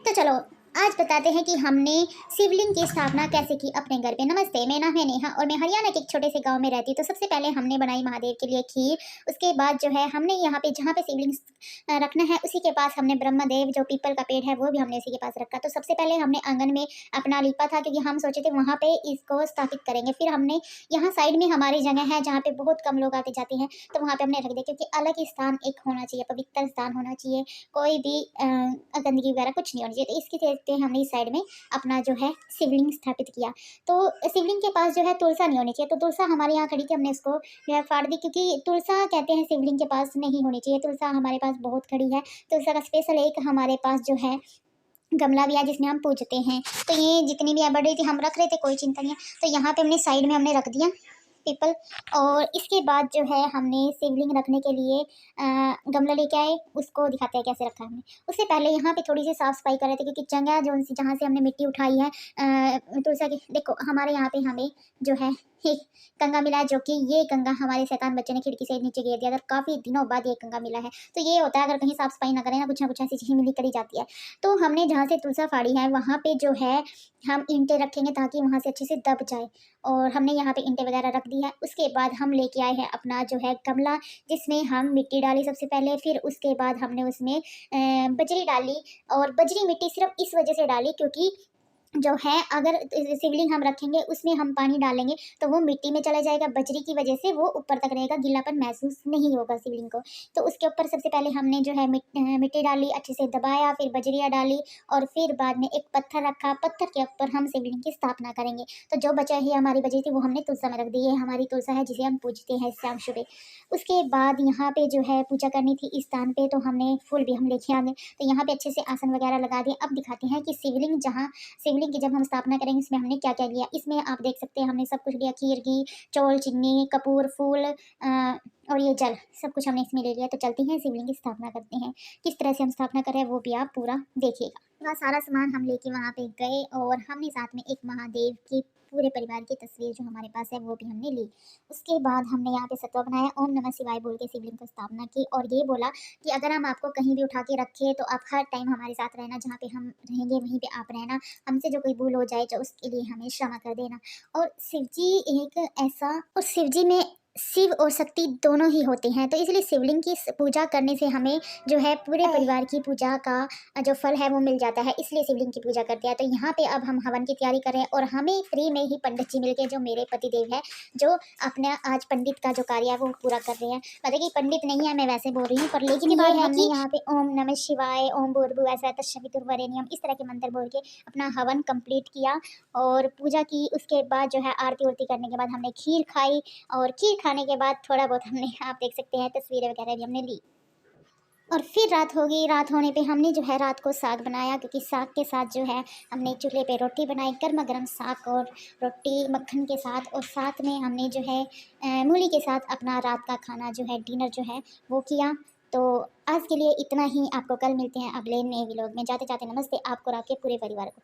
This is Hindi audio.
तो चलो आज बताते हैं कि हमने शिवलिंग की स्थापना कैसे की अपने घर पे। नमस्ते, मेरा नाम है नेहा और मैं हरियाणा के एक छोटे से गांव में रहती हूँ। तो सबसे पहले हमने बनाई महादेव के लिए खीर। उसके बाद जो है हमने यहाँ पे जहाँ पे शिवलिंग रखना है उसी के पास हमने ब्रह्मदेव जो पीपल का पेड़ है वो भी हमने उसी के पास रखा। तो सबसे पहले हमने आंगन में अपना लिपा था क्योंकि हम सोचे थे वहाँ पे इसको स्थापित करेंगे। फिर हमने यहाँ साइड में हमारी जगह है जहाँ पे बहुत कम लोग आते जाते हैं, तो वहाँ पे हमने रख दिया क्योंकि अलग स्थान एक होना चाहिए, पवित्र स्थान होना चाहिए, कोई भी गंदगी वगैरह कुछ नहीं होनी चाहिए। तो इसके चलते हमने इस साइड में अपना जो है शिवलिंग स्थापित किया। तो शिवलिंग के पास जो है तुलसा नहीं होनी चाहिए, तो तुलसा हमारे यहाँ खड़ी थी, हमने उसको जो है फाड़ दी क्योंकि तुलसा कहते हैं शिवलिंग के पास नहीं होनी चाहिए। तुलसा हमारे पास बहुत खड़ी है। तुलसा का स्पेशल एक हमारे पास जो है गमला भी है जिसमें हम पूजते हैं। तो ये जितनी भी बढ़ रही थी हम रख रहे थे, कोई चिंता नहीं है। तो यहाँ पे हमने साइड में हमने रख दिया पीपल। और इसके बाद जो है हमने शिवलिंग रखने के लिए गमला लेके आए, उसको दिखाते हैं कैसे रखा है हमने। उससे पहले यहाँ पे थोड़ी सी साफ सफाई कर रहे थे क्योंकि जगह जो जहाँ से हमने मिट्टी उठाई है तुलसा की, देखो हमारे यहाँ पे हमें जो है एक कंगा मिला है, जो कि ये कंगा हमारे शैतान बच्चे ने खिड़की से नीचे गिर दिया था। काफ़ी दिनों बाद ये कंगा मिला है। तो ये होता है अगर कहीं साफ सफाई ना करें ना कुछ ऐसी चीज़ मिली करी जाती है। तो हमने जहाँ से तुलसा फाड़ी है वहाँ पे जो है हम ईंटें रखेंगे ताकि वहाँ से अच्छे से दब जाए। और हमने यहाँ पे ईंटें वगैरह रख दी है। उसके बाद हम लेके आए हैं अपना जो है गमला, जिसमें हम मिट्टी डाली सबसे पहले। फिर उसके बाद हमने उसमें बजरी डाली। और बजरी मिट्टी सिर्फ इस वजह से डाली क्योंकि जो है अगर शिवलिंग हम रखेंगे उसमें हम पानी डालेंगे तो वो मिट्टी में चला जाएगा, बजरी की वजह से वो ऊपर तक रहेगा, गीलापन महसूस नहीं होगा शिवलिंग को। तो उसके ऊपर सबसे पहले हमने जो है मिट्टी डाली, अच्छे से दबाया, फिर बजरिया डाली और फिर बाद में एक पत्थर रखा। पत्थर के ऊपर हम शिवलिंग की स्थापना करेंगे। तो जो बचा ही हमारी बजरी थी वो हमने तुलसा में रख दी है। हमारी तुलसा है जिसे हम पूजते हैं शाम सुबह। उसके बाद यहाँ पे जो है पूजा करनी थी इस स्थान पे, तो हमने फूल भी हम लेके आ गए। तो यहाँ पे अच्छे से आसन वगैरह लगा दिए। अब दिखाते हैं कि शिवलिंग शिवलिंग की जब हम स्थापना करेंगे इसमें हमने क्या क्या लिया। इसमें आप देख सकते हैं हमने सब कुछ लिया, खीर घी चौल चीनी कपूर फूल और ये जल, सब कुछ हमने इसमें ले लिया। तो चलते हैं शिवलिंग की स्थापना करते हैं। किस तरह से हम स्थापना कर रहे हैं वो भी आप पूरा देखिएगा। वह सारा सामान हम लेके वहाँ पे गए और हमने साथ में एक महादेव की पूरे परिवार की तस्वीर जो हमारे पास है वो भी हमने ली। उसके बाद हमने यहाँ पे सत्वा बनाया, ओम नमः शिवाय बोल के शिवलिंग की स्थापना की और ये बोला कि अगर हम आपको कहीं भी उठा के रखें तो आप हर टाइम हमारे साथ रहना, जहाँ पे हम रहेंगे वहीं पे आप रहना। हमसे जो कोई भूल हो जाए तो उसके लिए हमें क्षमा कर देना। और शिवजी एक ऐसा, और शिवजी में शिव और शक्ति दोनों ही होते हैं, तो इसलिए शिवलिंग की पूजा करने से हमें जो है पूरे परिवार की पूजा का जो फल है वो मिल जाता है, इसलिए शिवलिंग की पूजा करते हैं। तो यहाँ पे अब हम हवन की तैयारी करें और हमें फ्री में ही पंडित जी मिलके, जो मेरे पति देव है, जो अपना आज पंडित का जो कार्य है वो पूरा कर रहे हैं। मतलब कि पंडित नहीं है, मैं वैसे बोल रही हूँ, पर लेकिन ये है कि यहाँ पे ओम नमः शिवाय, ओम भूर्भुवः तत्सवितुर्वरेण्यम, इस तरह के मंत्र बोल के अपना हवन कंप्लीट किया और पूजा की। उसके बाद जो है आरती उरती करने के बाद हमने खीर खाई और खीर खाने के बाद थोड़ा बहुत हमने, आप देख सकते हैं तस्वीरें वगैरह भी हमने ली। और फिर रात हो गई। रात होने पे हमने जो है रात को साग बनाया क्योंकि साग के साथ जो है हमने चूल्हे पे रोटी बनाई, गर्मा गर्म साग और रोटी मक्खन के साथ। और साथ में हमने जो है मूली के साथ अपना रात का खाना जो है डिनर जो है वो किया। तो आज के लिए इतना ही। आपको कल मिलते हैं अगले नए व्लॉग में। जाते जाते नमस्ते आपको और आपके पूरे परिवार को।